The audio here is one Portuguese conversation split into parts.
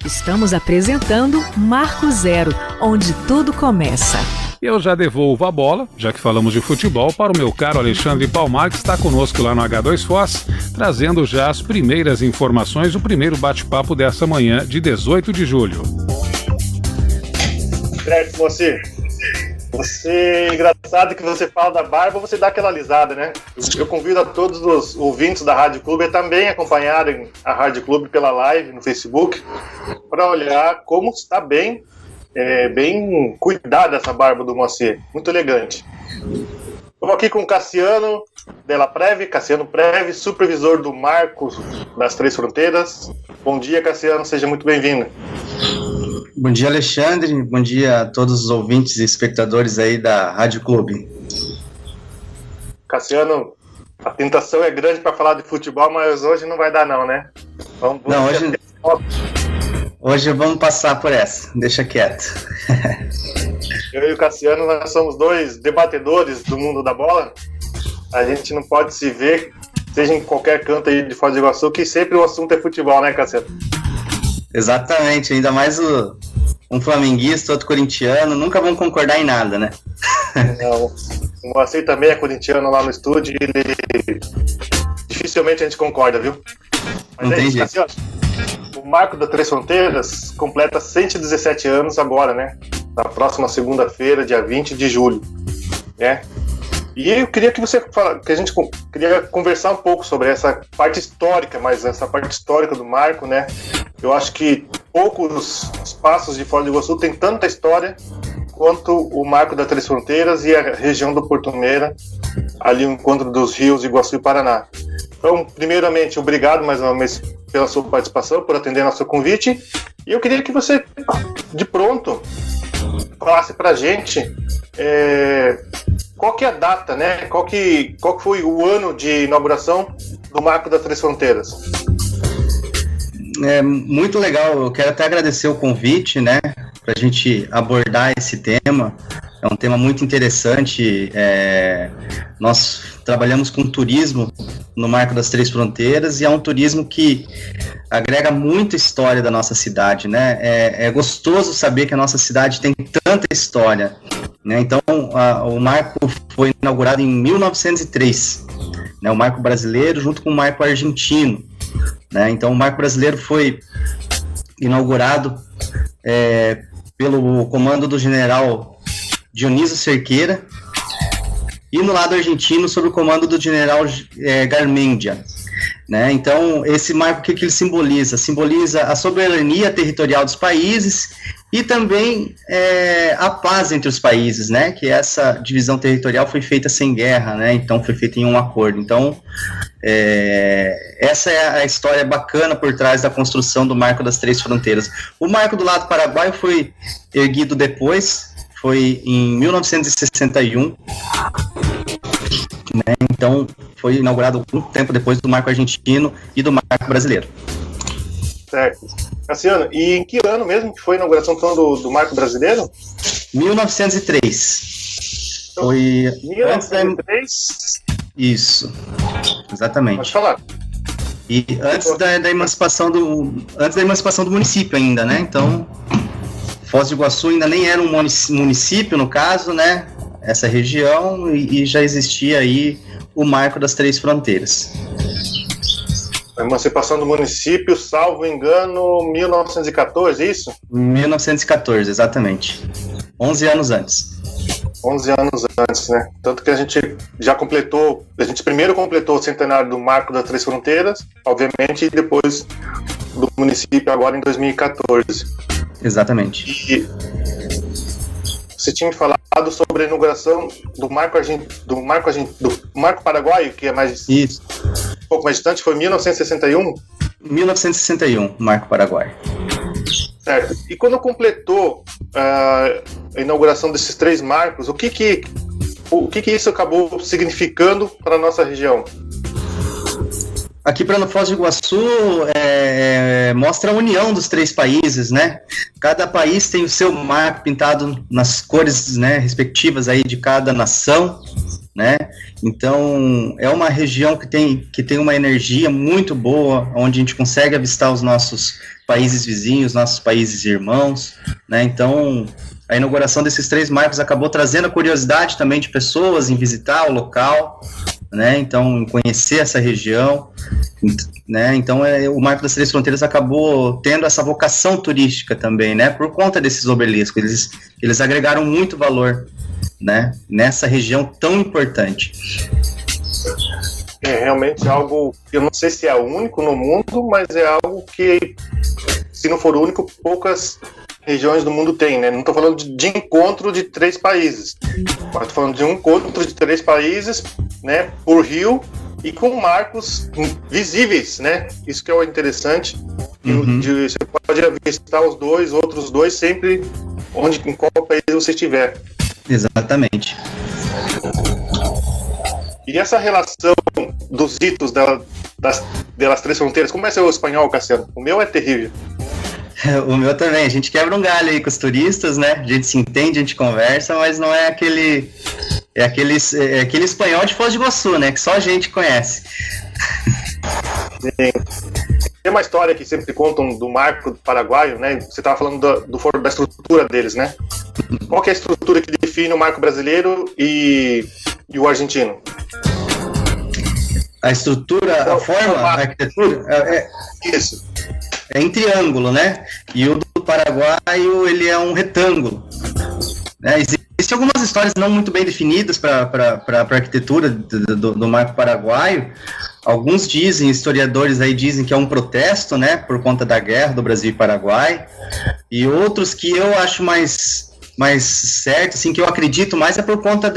Estamos apresentando Marco Zero, onde tudo começa. Eu já devolvo a bola, já que falamos de futebol, para o meu caro Alexandre Palmar, que está conosco lá no H2Foz, trazendo já as primeiras informações, o primeiro bate-papo dessa manhã de 18 de julho. Certo, Moacir. Você, engraçado que você fala da barba, você dá aquela alisada, né? Eu convido a todos os ouvintes da Rádio Clube a também acompanharem a Rádio Clube pela live no Facebook, para olhar como está bem cuidada essa barba do Moacir, muito elegante. Estou aqui com o Cassiano Preve, supervisor do Marco das Três Fronteiras. Bom dia, Cassiano, seja muito bem-vindo. Bom dia, Alexandre, bom dia a todos os ouvintes e espectadores aí da Rádio Clube. Cassiano, a tentação é grande para falar de futebol, mas hoje não vai dar não, né? Hoje vamos passar por essa, deixa quieto. Eu e o Cassiano, nós somos dois debatedores do mundo da bola. A gente não pode se ver, seja em qualquer canto aí de Foz do Iguaçu, que sempre o assunto é futebol, né, Cassiano? Exatamente, ainda mais um flamenguista, outro corintiano, nunca vão concordar em nada, né? Não, o Moacir também é corintiano lá no estúdio e dificilmente a gente concorda, viu? Mas não é tem isso, jeito. Cassiano. O Marco das Três Fronteiras completa 117 anos agora, né? Na próxima segunda-feira, dia 20 de julho, né? E eu queria que a gente queria conversar um pouco sobre essa parte histórica, mas essa parte histórica do Marco, né? Eu acho que poucos espaços de Foz do Iguaçu tem tanta história quanto o Marco das Três Fronteiras e a região do Porto Meira, ali o encontro dos rios Iguaçu e Paraná. Então, primeiramente, obrigado mais uma vez pela sua participação, por atender nosso convite. E eu queria que você, de pronto, falasse pra gente qual que é a data, né? Qual que foi o ano de inauguração do Marco das Três Fronteiras? É muito legal, eu quero até agradecer o convite, né, para a gente abordar esse tema. É um tema muito interessante. Nós trabalhamos com turismo no Marco das Três Fronteiras e é um turismo que agrega muita história da nossa cidade, né? É gostoso saber que a nossa cidade tem tanta história, né? Então, o Marco foi inaugurado em 1903, né? O Marco brasileiro junto com o Marco argentino, né? Então, o Marco brasileiro foi inaugurado pelo comando do general Dionísio Cerqueira, e no lado argentino, sob o comando do general Garmendia, né? Então, esse marco, o que ele simboliza? Simboliza a soberania territorial dos países e também a paz entre os países, né? Que essa divisão territorial foi feita sem guerra, né? Então, foi feita em um acordo. Então, essa é a história bacana por trás da construção do Marco das Três Fronteiras. O Marco do lado paraguaio foi erguido depois, foi em 1961, né? Então foi inaugurado muito tempo depois do Marco argentino e do Marco brasileiro. Certo. Cassiano, e em que ano mesmo que foi a inauguração do Marco brasileiro? 1903. Então, foi 1903? Isso, exatamente. Pode falar. E antes da emancipação do município ainda, né? Então, Foz do Iguaçu ainda nem era um município, no caso, né? Essa região, e já existia aí o Marco das Três Fronteiras. A emancipação do município, salvo engano, 1914, é isso? 1914, exatamente. 11 anos antes. 11 anos antes, né? Tanto que a gente primeiro completou o centenário do Marco das Três Fronteiras, obviamente, e depois do município agora em 2014. Exatamente. E você tinha me falado sobre a inauguração do Marco Paraguaio, que é mais isso, um pouco mais distante, foi 1961? 1961, Marco Paraguaio. Certo. E quando completou a inauguração desses três marcos, o que isso acabou significando para a nossa região? Aqui para Foz do Iguaçu mostra a união dos três países, né? Cada país tem o seu marco pintado nas cores, né, respectivas aí de cada nação, né? Então, é uma região que tem uma energia muito boa, onde a gente consegue avistar os nossos países vizinhos, nossos países irmãos, né? Então, a inauguração desses 3 marcos acabou trazendo a curiosidade também de pessoas em visitar o local, né? Então, em conhecer essa região, né? Então, o Marco das Três Fronteiras acabou tendo essa vocação turística também, né? Por conta desses obeliscos, eles agregaram muito valor, né? Nessa região tão importante. É realmente algo, eu não sei se é o único no mundo, mas é algo que, se não for o único, poucas regiões do mundo têm, né? Não estou falando de encontro de 3 países, mas estou falando de um encontro de 3 países, né, por rio e com marcos visíveis, né? Isso que é o interessante. Você pode avistar os outros dois sempre em qual país você estiver. Exatamente. E essa relação dos ritos das 3 fronteiras, como é seu espanhol, Cassiano? O meu é terrível. O meu também, a gente quebra um galho aí com os turistas, né? A gente se entende, a gente conversa, mas não é aquele espanhol de Foz do Iguaçu, né? Que só a gente conhece. Sim. Tem uma história que sempre contam do marco paraguaio, né? Você estava falando da estrutura deles, né? Qual que é a estrutura que define o marco brasileiro e o argentino? A estrutura, a forma, a arquitetura? Isso. É em triângulo, né? E o do paraguaio, ele é um retângulo. Né? Existem algumas histórias não muito bem definidas para a arquitetura do marco paraguaio. Alguns historiadores aí dizem que é um protesto, né? Por conta da guerra do Brasil e Paraguai. E outros que eu acho mais certo, assim, que eu acredito mais é por conta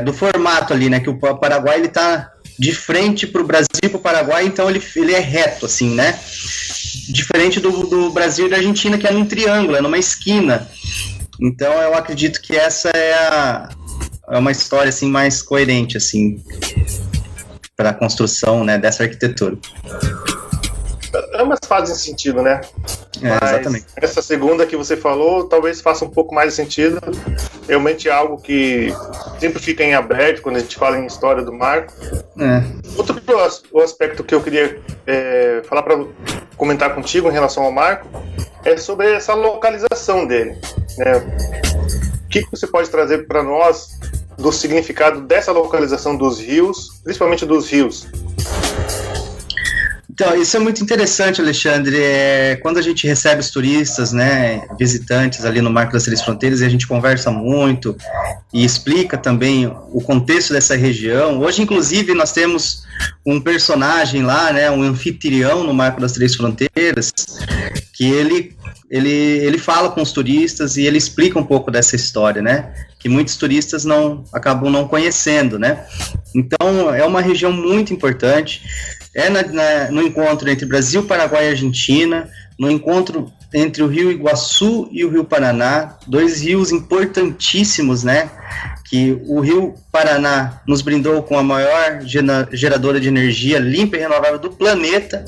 do formato ali, né? Que o Paraguai, ele tá de frente para o Brasil e para o Paraguai, então ele é reto, assim, né? Diferente do Brasil e da Argentina, que é num triângulo, é numa esquina. Então eu acredito que essa é uma história, assim, mais coerente, assim, para a construção, né, dessa arquitetura. Ambas fazem sentido, né? Mas exatamente. Essa segunda que você falou talvez faça um pouco mais de sentido. Realmente é algo que sempre fica em aberto quando a gente fala em história do marco. Outro aspecto que eu queria falar para comentar contigo em relação ao marco é sobre essa localização dele, né? O que você pode trazer para nós do significado dessa localização dos rios, principalmente dos rios? Então, isso é muito interessante, Alexandre. Quando a gente recebe os turistas, né, visitantes ali no Marco das Três Fronteiras, e a gente conversa muito e explica também o contexto dessa região. Hoje, inclusive, nós temos um personagem lá, né, um anfitrião no Marco das Três Fronteiras, que ele fala com os turistas e ele explica um pouco dessa história, né, que muitos turistas acabam não conhecendo, né. Então, é uma região muito importante. No encontro entre Brasil, Paraguai e Argentina, no encontro entre o Rio Iguaçu e o Rio Paraná, 2 rios importantíssimos, né? Que o Rio Paraná nos brindou com a maior geradora de energia limpa e renovável do planeta,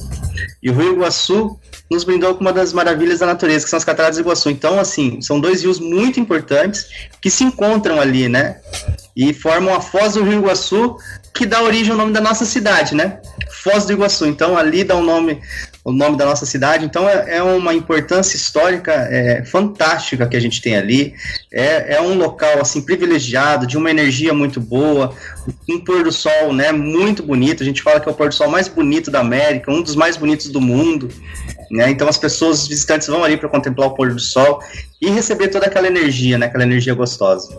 e o Rio Iguaçu nos brindou com uma das maravilhas da natureza, que são as Cataratas do Iguaçu. Então, assim, são 2 rios muito importantes que se encontram ali, né? E formam a Foz do Rio Iguaçu, que dá origem ao nome da nossa cidade, né? Foz do Iguaçu. Então, ali dá o nome da nossa cidade. Então, é uma importância histórica fantástica que a gente tem ali. É um local, assim, privilegiado, de uma energia muito boa, um pôr do sol, né, muito bonito. A gente fala que é o pôr do sol mais bonito da América, um dos mais bonitos do mundo, né? Então, os visitantes vão ali para contemplar o pôr do sol e receber toda aquela energia, né, aquela energia gostosa.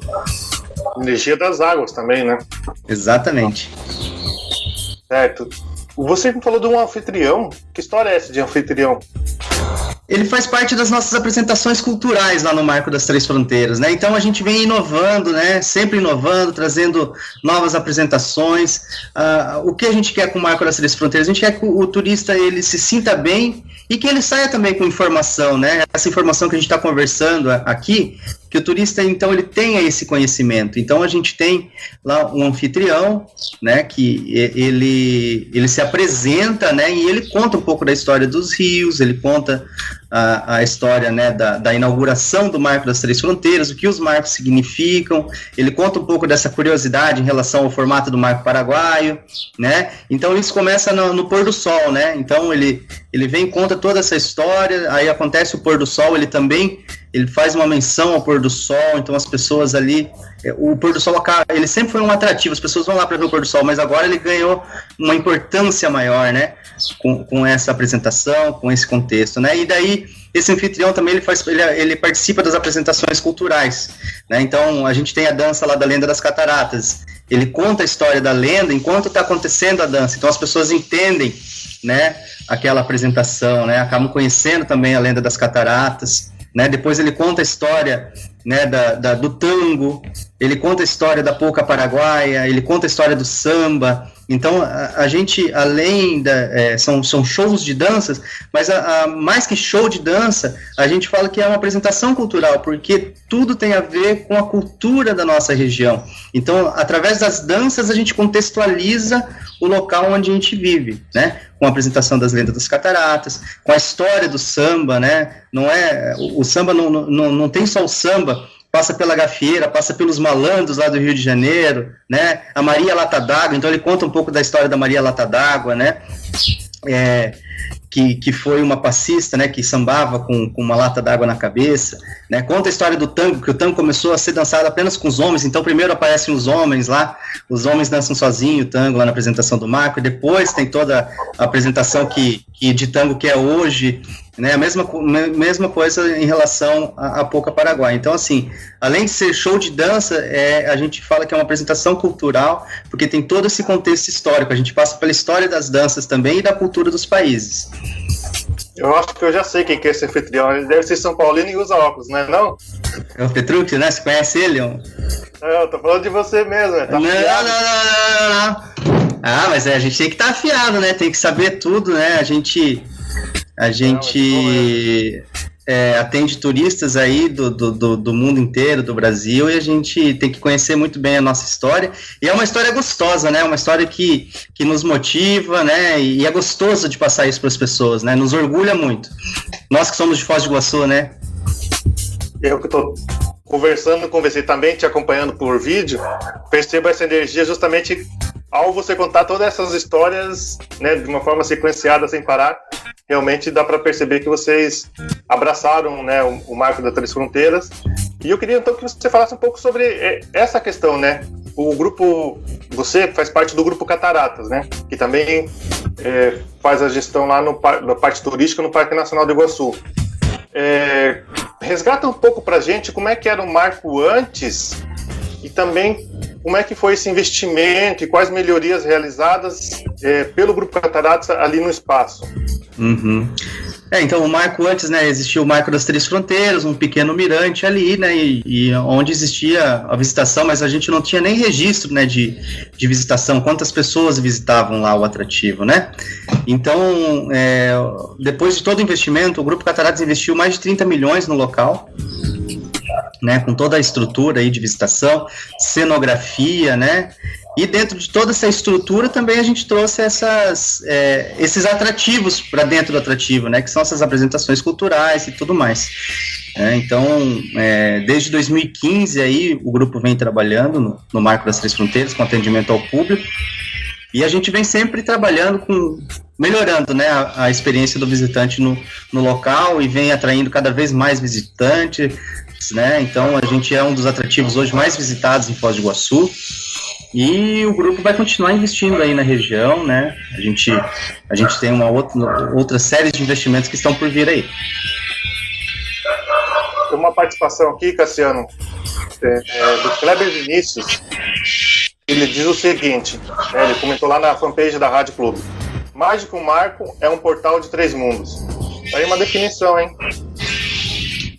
Energia das águas também, né? Exatamente. Certo. Você falou de um anfitrião. Que história é essa de anfitrião? Ele faz parte das nossas apresentações culturais lá no Marco das Três Fronteiras, né? Então a gente vem inovando, né? Sempre inovando, trazendo novas apresentações. O que a gente quer com o Marco das Três Fronteiras? A gente quer que o turista ele se sinta bem e que ele saia também com informação, né? Essa informação que a gente está conversando aqui, que o turista, então, ele tenha esse conhecimento. Então, a gente tem lá um anfitrião, né, que ele se apresenta, né, e ele conta um pouco da história dos rios, ele conta a história, né, da inauguração do Marco das Três Fronteiras, o que os marcos significam, ele conta um pouco dessa curiosidade em relação ao formato do Marco Paraguaio, né, então isso começa no pôr do sol, né, então ele vem e conta toda essa história, aí acontece o pôr do sol, ele faz uma menção ao pôr do sol, então as pessoas ali, o pôr do sol, ele sempre foi um atrativo, as pessoas vão lá para ver o pôr do sol, mas agora ele ganhou uma importância maior, né, com essa apresentação, com esse contexto, né, e daí esse anfitrião também ele participa das apresentações culturais, né, então a gente tem a dança lá da Lenda das Cataratas, ele conta a história da lenda enquanto está acontecendo a dança, então as pessoas entendem, né, aquela apresentação, né, acabam conhecendo também a Lenda das Cataratas, né, depois ele conta a história, né, do tango, ele conta a história da polca paraguaia, ele conta a história do samba. Então a gente, além são shows de danças, mas mais que show de dança, a gente fala que é uma apresentação cultural, porque tudo tem a ver com a cultura da nossa região. Então, através das danças, a gente contextualiza o local onde a gente vive, né? Com a apresentação das Lendas das Cataratas, com a história do samba, né? O samba não tem só o samba, passa pela gafieira, passa pelos malandros lá do Rio de Janeiro, né? A Maria Lata d'Água, então ele conta um pouco da história da Maria Lata d'Água, né? Que foi uma passista, né, que sambava com uma lata d'água na cabeça, né, conta a história do tango, que o tango começou a ser dançado apenas com os homens, então primeiro aparecem os homens lá, os homens dançam sozinho o tango lá na apresentação do Marco, e depois tem toda a apresentação de tango que é hoje, né, a mesma coisa em relação à polca paraguaia. Então, assim, além de ser show de dança, a gente fala que é uma apresentação cultural, porque tem todo esse contexto histórico, a gente passa pela história das danças também e da cultura dos países. Eu acho que eu já sei quem que é esse anfitrião, ele deve ser São Paulino e usa óculos, né, não? É o Petrúcio, né? Você conhece ele? Eu tô falando de você mesmo, né? Tá não. Ah, mas a gente tem que estar afiado, né? Tem que saber tudo, né? A gente atende turistas aí do mundo inteiro, do Brasil, e a gente tem que conhecer muito bem a nossa história, e é uma história gostosa, né, uma história que nos motiva, né, e é gostoso de passar isso para as pessoas, né, nos orgulha muito, nós que somos de Foz do Iguaçu, né. Eu que estou conversando com você também, te acompanhando por vídeo, percebo essa energia justamente ao você contar todas essas histórias, né, de uma forma sequenciada, sem parar. Realmente dá para perceber que vocês abraçaram, né, o Marco das Três Fronteiras. E eu queria então que você falasse um pouco sobre essa questão, né? O grupo, você faz parte do grupo Cataratas, né? Que também faz a gestão lá na parte turística no Parque Nacional do Iguaçu. Resgata um pouco para a gente como é que era o Marco antes e também como é que foi esse investimento e quais melhorias realizadas pelo Grupo Cataratas ali no espaço. Uhum. Então o Marco antes, né, existia o Marco das Três Fronteiras, um pequeno mirante ali, né, e onde existia a visitação, mas a gente não tinha nem registro, né, de visitação, quantas pessoas visitavam lá o atrativo, né. Então, depois de todo o investimento, o Grupo Cataratas investiu mais de 30 milhões no local, né, com toda a estrutura aí de visitação, cenografia, né, e dentro de toda essa estrutura também a gente trouxe esses atrativos para dentro do atrativo, né, que são essas apresentações culturais e tudo mais. Então, desde 2015 aí o grupo vem trabalhando no Marco das Três Fronteiras com atendimento ao público, e a gente vem sempre trabalhando melhorando, né, a experiência do visitante no local, e vem atraindo cada vez mais visitantes, né, então a gente é um dos atrativos hoje mais visitados em Foz do Iguaçu, e o grupo vai continuar investindo aí na região, né, a gente tem uma outra série de investimentos que estão por vir aí. Tem uma participação aqui, Cassiano, do Kleber Vinícius. Ele diz o seguinte, né, ele comentou lá na fanpage da Rádio Clube: Mágico Marco é um portal de 3 mundos. Aí uma definição, hein?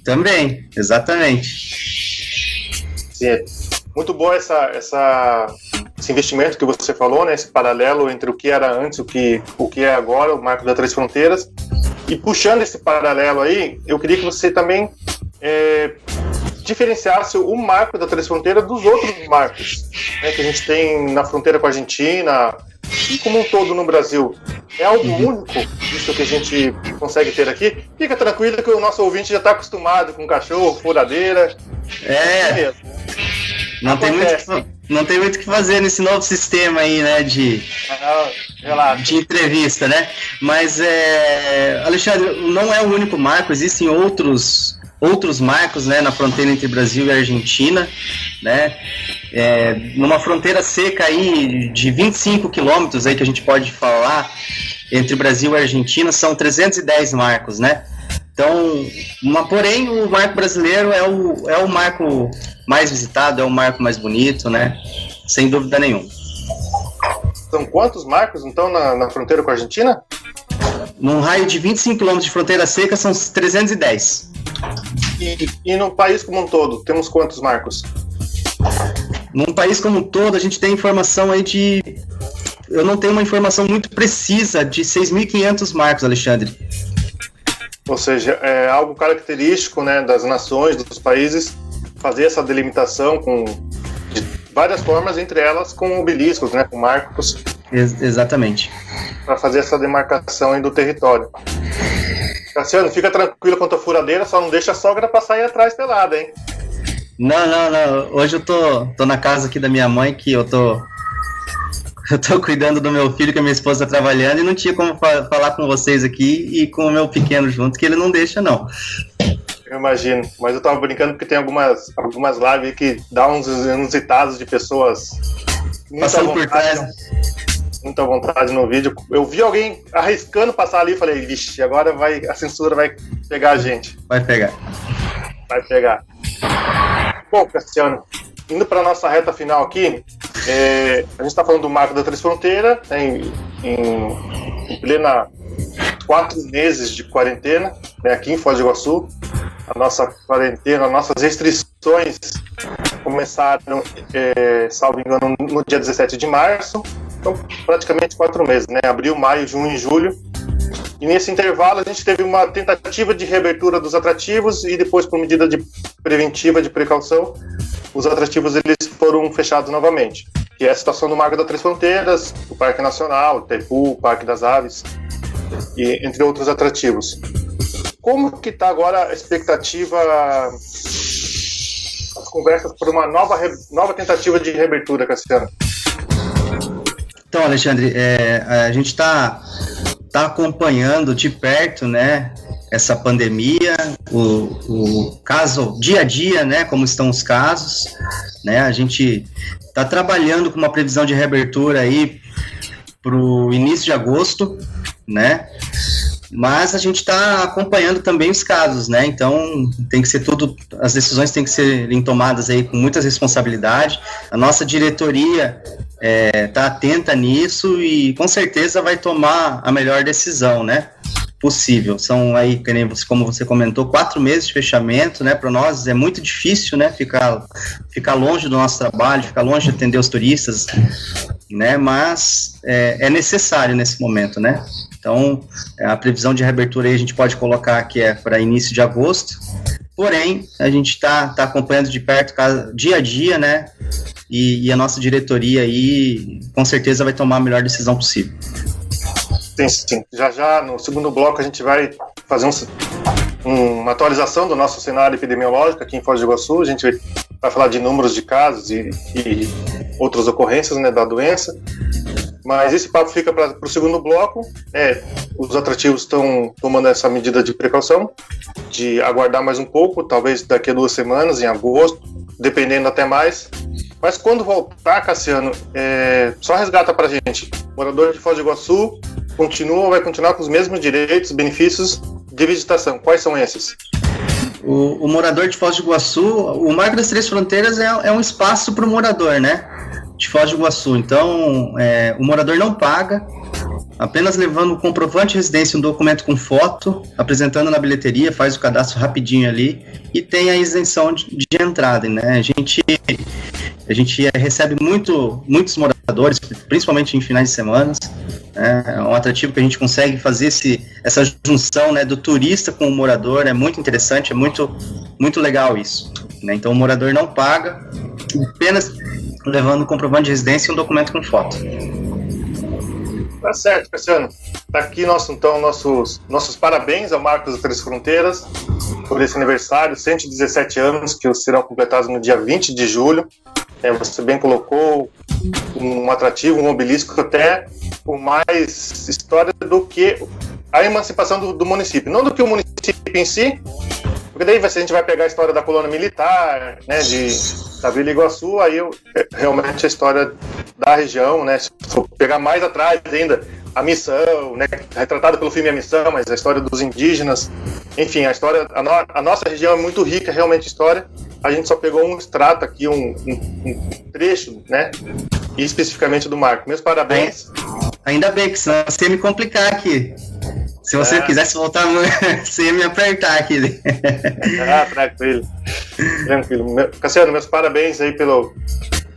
Também, exatamente. Sim, muito bom esse investimento que você falou, né? Esse paralelo entre o que era antes e o que é agora, o Marco das Três Fronteiras. E puxando esse paralelo aí, eu queria que você também diferenciasse o marco da Três Fronteiras dos outros marcos, né, que a gente tem na fronteira com a Argentina e como um todo no Brasil. É algo único isso que a gente consegue ter aqui. Fica tranquilo que o nosso ouvinte já está acostumado com cachorro, furadeira. Não tem muito o que fazer nesse novo sistema aí, né, de entrevista, né? Mas, Alexandre, não é o único marco, existem outros marcos, né, na fronteira entre Brasil e Argentina, né? Numa fronteira seca aí de 25 quilômetros aí que a gente pode falar entre Brasil e Argentina, são 310 marcos, né? Então, porém, o marco brasileiro é o marco mais visitado, é o marco mais bonito, né? Sem dúvida nenhuma. São quantos marcos, então, na fronteira com a Argentina? Num raio de 25 km de fronteira seca, são 310. E no país como um todo, temos quantos marcos? Num país como um todo, a gente tem informação aí de... Eu não tenho uma informação muito precisa de 6.500 marcos, Alexandre. Ou seja, é algo característico, né, das nações, dos países, fazer essa delimitação de várias formas, entre elas com obeliscos, né, com marcos. Exatamente. Para fazer essa demarcação aí do território. Cassiano, fica tranquilo quanto a furadeira, só não deixa a sogra passar aí atrás pelada, hein? Não. Hoje eu tô na casa aqui da minha mãe, que eu tô cuidando do meu filho, que a minha esposa tá trabalhando, e não tinha como falar com vocês aqui e com o meu pequeno junto, que ele não deixa, não. Eu imagino, mas eu tava brincando porque tem algumas lives aí que dá uns inusitados de pessoas passando por trás. Muita vontade no vídeo. Eu vi alguém arriscando passar ali e falei, vixe, agora a censura vai pegar a gente. Vai pegar. Bom, Cassiano, indo para nossa reta final aqui, a gente está falando do marco da Três Fronteiras, né, em plena 4 meses de quarentena, né, aqui em Foz do Iguaçu. A nossa quarentena, as nossas restrições começaram, salvo engano, no dia 17 de março. Então, praticamente 4 meses, né? Abril, maio, junho e julho. E nesse intervalo a gente teve uma tentativa de reabertura dos atrativos e depois, por medida preventiva de precaução, os atrativos eles foram fechados novamente. Que é a situação do Marco das Três Fronteiras, o Parque Nacional, o Itaipu, o Parque das Aves, e entre outros atrativos. Como que está agora a expectativa, as conversas por uma nova tentativa de reabertura, Cassiano? Então, Alexandre, a gente está acompanhando de perto, né, essa pandemia, o caso dia a dia, né, como estão os casos, né, a gente está trabalhando com uma previsão de reabertura aí para o início de agosto, né, mas a gente está acompanhando também os casos, né, então tem que ser as decisões têm que serem tomadas aí com muita responsabilidade. A nossa diretoria está atenta nisso e com certeza vai tomar a melhor decisão, né, possível. São aí, como você comentou, 4 meses de fechamento, né, para nós é muito difícil, né, ficar longe do nosso trabalho, ficar longe de atender os turistas, né, mas é necessário nesse momento, né. Então, a previsão de reabertura aí a gente pode colocar que é para início de agosto, porém, a gente está acompanhando de perto dia a dia, né, e a nossa diretoria aí com certeza vai tomar a melhor decisão possível. Sim. Já no segundo bloco a gente vai fazer uma atualização do nosso cenário epidemiológico aqui em Foz do Iguaçu. A gente vai falar de números de casos e outras ocorrências, né, da doença. Mas esse papo fica para o segundo bloco. Os atrativos estão tomando essa medida de precaução, de aguardar mais um pouco, talvez daqui a 2 semanas, em agosto, dependendo até mais. Mas quando voltar, Cassiano, só resgata para a gente. Morador de Foz do Iguaçu vai continuar com os mesmos direitos, benefícios de visitação. Quais são esses? O morador de Foz do Iguaçu, o Marco das Três Fronteiras é um espaço para o morador, né, de Foz do Iguaçu. Então, o morador não paga, apenas levando o comprovante de residência, um documento com foto, apresentando na bilheteria, faz o cadastro rapidinho ali e tem a isenção de entrada, né? A gente recebe muitos moradores, principalmente em finais de semana, É um atrativo que a gente consegue fazer essa junção, né, do turista com o morador, é muito interessante, é muito, muito legal isso, né? Então o morador não paga, apenas levando o comprovante de residência e um documento com foto. Tá certo, Cassiano. Tá aqui nossos parabéns ao Marcos das Três Fronteiras por esse aniversário, 117 anos que serão completados no dia 20 de julho. Você bem colocou um atrativo, um obelisco até com mais história do que a emancipação do município. Não do que o município em si, porque daí a gente vai pegar a história da colônia militar, né, da Vila Iguaçu, aí realmente a história da região, né, se for pegar mais atrás ainda, a missão, né, retratada pelo filme A Missão, mas a história dos indígenas, enfim, a história, a nossa região é muito rica, realmente história. A gente só pegou um extrato aqui, um trecho, né, e especificamente do Marco. Meus parabéns. Ainda bem, que senão você ia me complicar aqui. Se você quisesse voltar, você ia me apertar aqui. Tranquilo. Cassiano, meus parabéns aí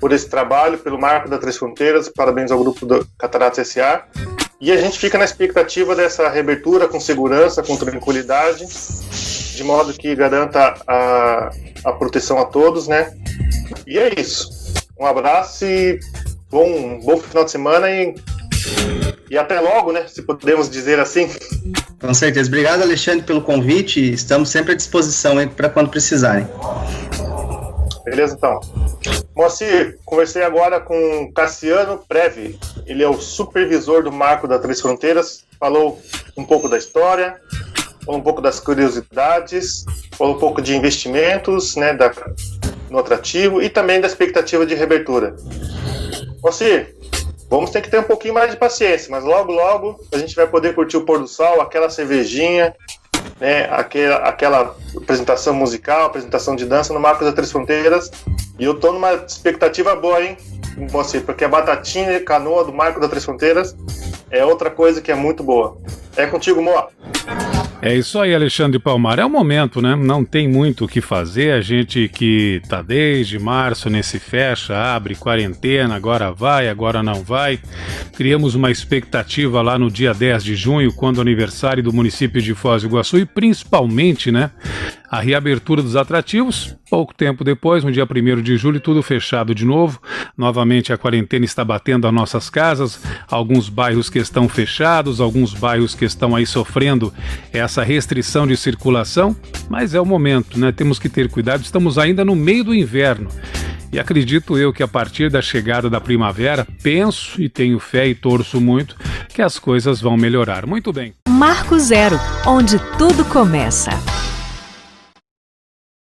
por esse trabalho, pelo Marco das Três Fronteiras, parabéns ao grupo do Cataratas S.A. E a gente fica na expectativa dessa reabertura com segurança, com tranquilidade, de modo que garanta a proteção a todos, né? E é isso. Um abraço e bom final de semana e até logo, né? Se podemos dizer assim. Com certeza. Obrigado, Alexandre, pelo convite. Estamos sempre à disposição para quando precisarem. Beleza, então. Moacir, conversei agora com Cassiano Preve. Ele é o supervisor do Marco das Três Fronteiras. Falou um pouco da história, falou um pouco das curiosidades, falou um pouco de investimentos, né, no atrativo e também da expectativa de reabertura. Moacir, vamos ter que ter um pouquinho mais de paciência, mas logo a gente vai poder curtir o pôr do sol, aquela cervejinha, né, aquela apresentação musical, apresentação de dança no Marco das Três Fronteiras. E eu tô numa expectativa boa, hein, você, porque a batatinha e canoa do Marco das Três Fronteiras é outra coisa que é muito boa. É contigo, Moa. É isso aí, Alexandre Palmar. É o momento, né? Não tem muito o que fazer. A gente que tá desde março nesse fecha, abre, quarentena, agora vai, agora não vai. Criamos uma expectativa lá no dia 10 de junho, quando é o aniversário do município de Foz do Iguaçu, e principalmente, né, a reabertura dos atrativos. Pouco tempo depois, no dia 1º de julho, tudo fechado de novo. Novamente a quarentena está batendo as nossas casas, alguns bairros que estão fechados, alguns bairros que estão aí sofrendo essa restrição de circulação, mas é o momento, né? Temos que ter cuidado, estamos ainda no meio do inverno. E acredito eu que a partir da chegada da primavera, penso e tenho fé e torço muito que as coisas vão melhorar. Muito bem. Marco Zero, onde tudo começa.